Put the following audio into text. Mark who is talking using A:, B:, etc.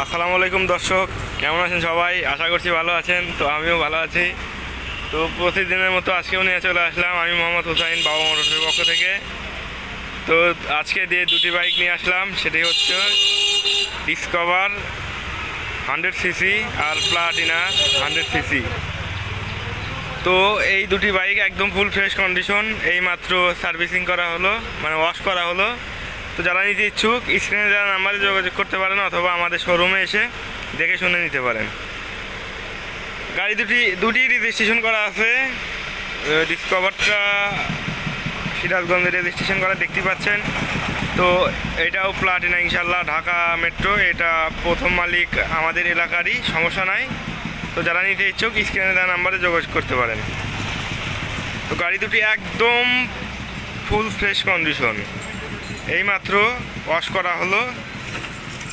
A: আসসালামু আলাইকুম দর্শক, কেমন আছেন সবাই? আশা করছি ভালো আছেন। তো আমিও ভালো আছি। তো প্রতিদিনের মতো আজকেও নিয়ে চলে আসলাম আমি মোহাম্মদ হুসাইন, বাবা মোটরসের পক্ষ থেকে। তো আজকে দিয়ে দুটি বাইক নিয়ে আসলাম, সেটি হচ্ছে ডিসকভার 100 সিসি আর প্লাটিনা 100 সিসি। তো এই দুটি বাইক একদম ফুল ফ্রেশ কন্ডিশন, এইমাত্র সার্ভিসিং করা হলো, মানে ওয়াশ করা হলো। তো যারা নিতে ইচ্ছুক স্ক্রিনে যারা নাম্বারে যোগাযোগ করতে পারেন, অথবা আমাদের শোরুমে এসে দেখে শুনে নিতে পারেন। গাড়ি দুটি রেজিস্ট্রেশন করা আছে। ডিসকভারটা সিরাজগঞ্জে রেজিস্ট্রেশন করা দেখতে পাচ্ছেন। তো এটাও প্লাটিনা, ইনশাল্লাহ ঢাকা মেট্রো। এটা প্রথম মালিক আমাদের এলাকারই, সমস্যা নাই। তো যারা নিতে ইচ্ছুক স্ক্রিনে দেওয়া নাম্বারে যোগাযোগ করতে পারেন। তো গাড়ি দুটি একদম ফুল ফ্রেশ কন্ডিশন, এইমাত্র ওয়াশ করা হলো।